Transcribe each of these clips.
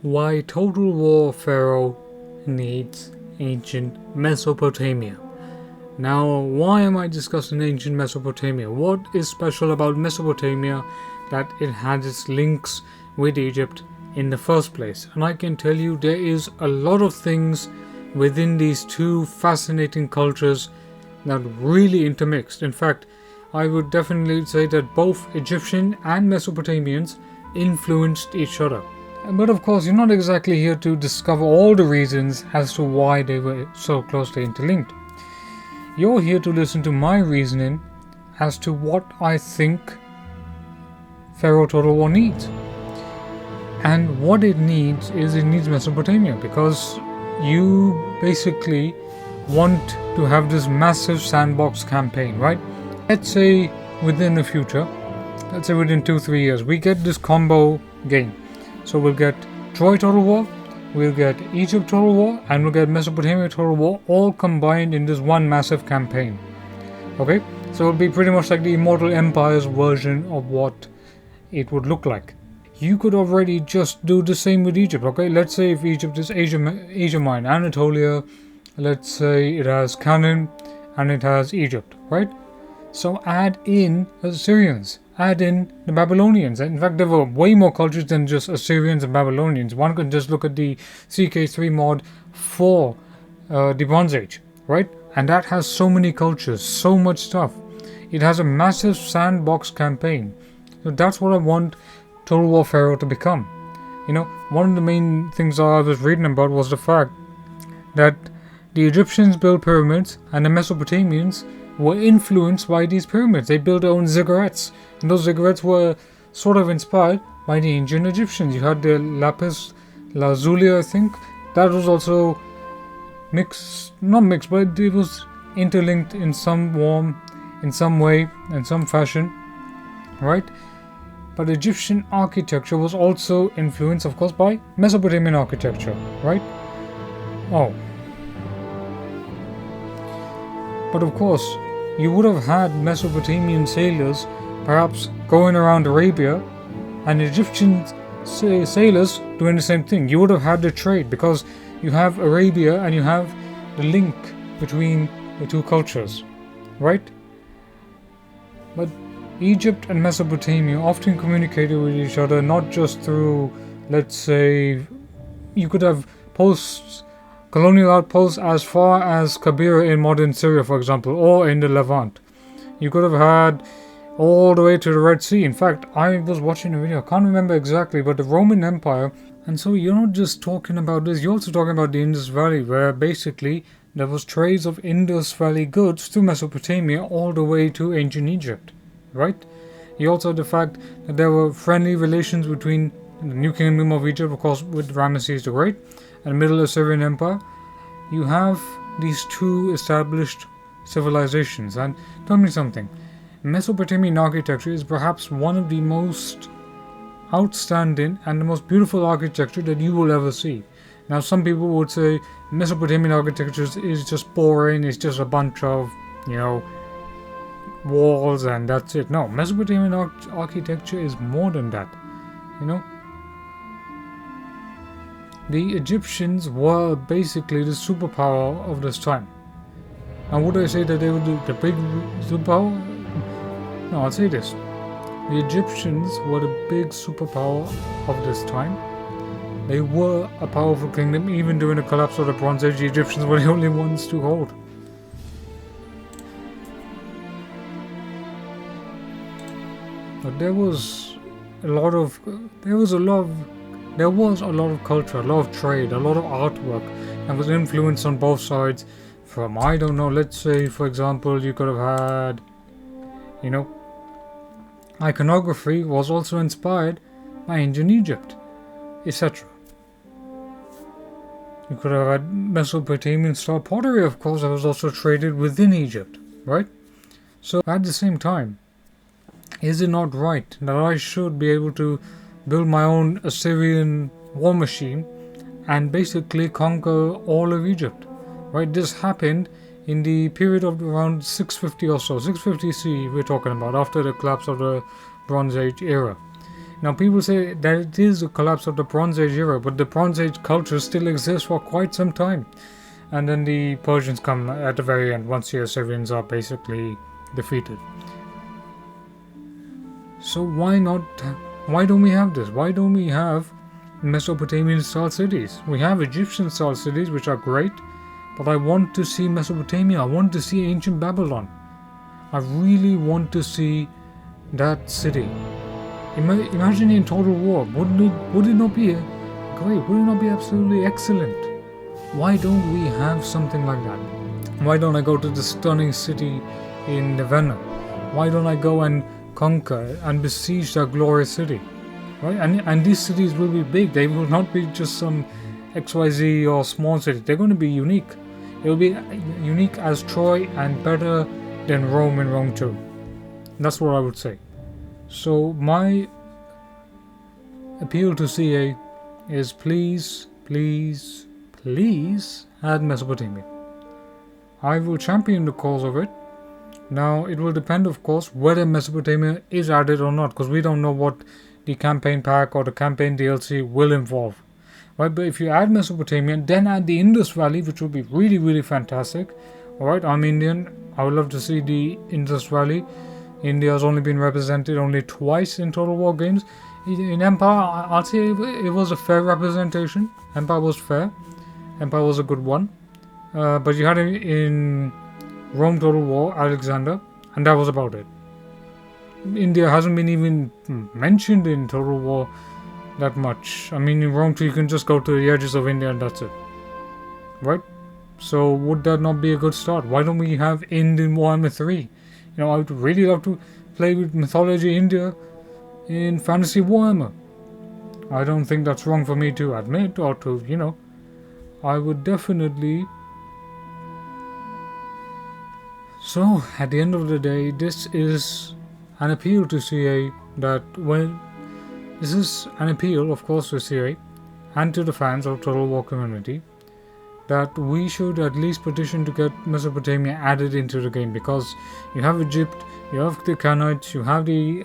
Why Total War Pharaoh needs ancient Mesopotamia. Now, why am I discussing ancient Mesopotamia? What is special about Mesopotamia that it has its links with Egypt in the first place? And I can tell you there is a lot of things within these two fascinating cultures that really intermixed. In fact, I would definitely say that both Egyptian and Mesopotamians influenced each other. But of course, you're not exactly here to discover all the reasons as to why they were so closely interlinked. You're here to listen to my reasoning as to what I think Pharaoh Total War needs. And what it needs is it needs Mesopotamia, because you basically want to have this massive sandbox campaign, right? Let's say within the future, let's say within 2-3 years, we get this combo game. So we'll get Troy Total War, we'll get Egypt Total War, and we'll get Mesopotamia Total War, all combined in this one massive campaign. Okay? So it'll be pretty much like the Immortal Empire's version of what it would look like. You could already just do the same with Egypt, okay? Let's say if Egypt is Asia Minor, Anatolia, let's say it has Canaan, and it has Egypt, right? So add in Assyrians, add in the Babylonians. In fact, there were way more cultures than just Assyrians and Babylonians. One could just look at the CK3 mod for the Bronze Age, right? And that has so many cultures, so much stuff. It has a massive sandbox campaign. So that's what I want Total War Pharaoh to become. You know, one of the main things I was reading about was the fact that the Egyptians built pyramids and the Mesopotamians were influenced by these pyramids. They built their own ziggurats, and those ziggurats were sort of inspired by the ancient Egyptians. You had the lapis lazuli, I think. That was also not mixed, but it was interlinked in some way, in some fashion, right? But Egyptian architecture was also influenced, of course, by Mesopotamian architecture, right? Oh. But of course, you would have had Mesopotamian sailors perhaps going around Arabia and Egyptian sailors doing the same thing. You would have had the trade because you have Arabia and you have the link between the two cultures, right? But Egypt and Mesopotamia often communicated with each other not just through, let's say, you could have colonial outposts as far as Kabira in modern Syria, for example, or in the Levant. You could have had all the way to the Red Sea. In fact, I was watching a video, I can't remember exactly, but the Roman Empire. And so you're not just talking about this, you're also talking about the Indus Valley, where basically there was trades of Indus Valley goods to Mesopotamia all the way to ancient Egypt, right? You also had the fact that there were friendly relations between the New Kingdom of Egypt, of course, with Ramesses the Great, and Middle Assyrian Empire. You have these two established civilizations. And tell me something, Mesopotamian architecture is perhaps one of the most outstanding and the most beautiful architecture that you will ever see. Now, some people would say Mesopotamian architecture is just boring, it's just a bunch of, walls and that's it. No, Mesopotamian architecture is more than that, The Egyptians were basically the superpower of this time. Now, would I say that they were the big superpower? No, I'll say this. The Egyptians were the big superpower of this time. They were a powerful kingdom. Even during the collapse of the Bronze Age, the Egyptians were the only ones to hold. But there was a lot of culture, a lot of trade, a lot of artwork that was influenced on both sides from, I don't know, let's say, for example, you could have had, iconography was also inspired by ancient Egypt, etc. You could have had Mesopotamian style pottery, of course, that was also traded within Egypt, right? So at the same time, is it not right that I should be able to build my own Assyrian war machine and basically conquer all of Egypt, right? This happened in the period of around 650 or so, 650 CE we're talking about, after the collapse of the Bronze Age era. Now people say that it is a collapse of the Bronze Age era, but the Bronze Age culture still exists for quite some time. And then the Persians come at the very end, once the Assyrians are basically defeated. So why don't we have this? Why don't we have Mesopotamian style cities? We have Egyptian style cities, which are great, but I want to see Mesopotamia. I want to see ancient Babylon. I really want to see that city. Imagine in Total War. Would it not be great? Would it not be absolutely excellent? Why don't we have something like that? Why don't I go to the stunning city in Ravenna? Why don't I go and conquer and besiege that glorious city? Right? And these cities will be big. They will not be just some XYZ or small city. They're going to be unique. It will be unique as Troy and better than Rome and Rome too. That's what I would say. So my appeal to CA is please add Mesopotamia. I will champion the cause of it. Now it will depend, of course, whether Mesopotamia is added or not, because we don't know what the campaign pack or the campaign DLC will involve. Right, but if you add Mesopotamia, then add the Indus Valley, which would be really, really fantastic. Alright, I'm Indian. I would love to see the Indus Valley. India has only been represented only twice in Total War games. In Empire, I'll say it was a fair representation. Empire was fair. Empire was a good one. But you had it in Rome Total War, Alexander, and that was about it. India hasn't been even mentioned in Total War that much. I mean, in Rome 2 you can just go to the edges of India and that's it. Right? So would that not be a good start? Why don't we have Ind in Warhammer 3? You know, I would really love to play with mythology India in Fantasy Warhammer. I don't think that's wrong for me to admit or to, you know. I would definitely. So, at the end of the day, this is an appeal to CA that this is an appeal, of course, to CA and to the fans of Total War community that we should at least petition to get Mesopotamia added into the game, because you have Egypt, you have the Canaanites, you have the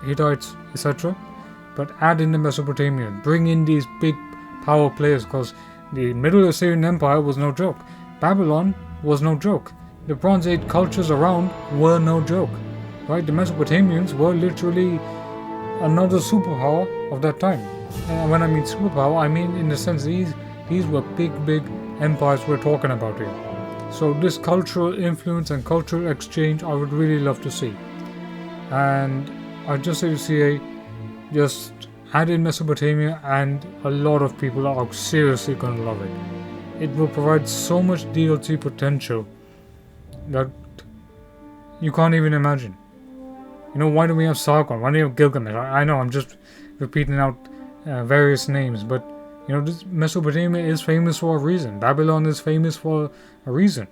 Hittites, etc. But add in the Mesopotamian, bring in these big power players, because the Middle Assyrian Empire was no joke. Babylon was no joke. The Bronze Age cultures around were no joke. Right? The Mesopotamians were literally another superpower of that time. And when I mean superpower, I mean in the sense these were big empires we're talking about here. So this cultural influence and cultural exchange I would really love to see. And I just say to CA, just add in Mesopotamia and a lot of people are seriously going to love it. It will provide so much DLC potential that you can't even imagine. You know, why do we have Sargon? Why do we have Gilgamesh? I know I'm just repeating out various names, but you know, this Mesopotamia is famous for a reason. Babylon is famous for a reason.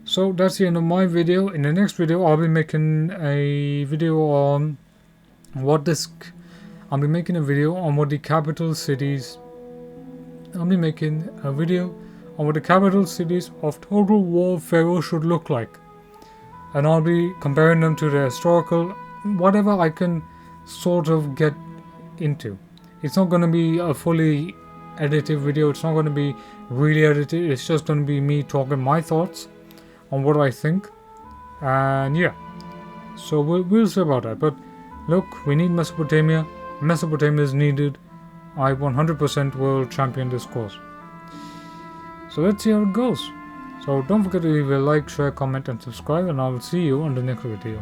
So that's the end of my video. In the next video, I'll be making a video on what the capital cities. I'll be making a video on what the capital cities of Total War Pharoah should look like. And I'll be comparing them to the historical, whatever I can sort of get into. It's not going to be a fully edited video. It's not going to be really edited. It's just going to be me talking my thoughts on what I think. And yeah. So we'll see about that. But look, we need Mesopotamia. Mesopotamia is needed. I 100% will champion this cause. So let's see how it goes. So don't forget to leave a like, share, comment and subscribe, and I will see you on the next video.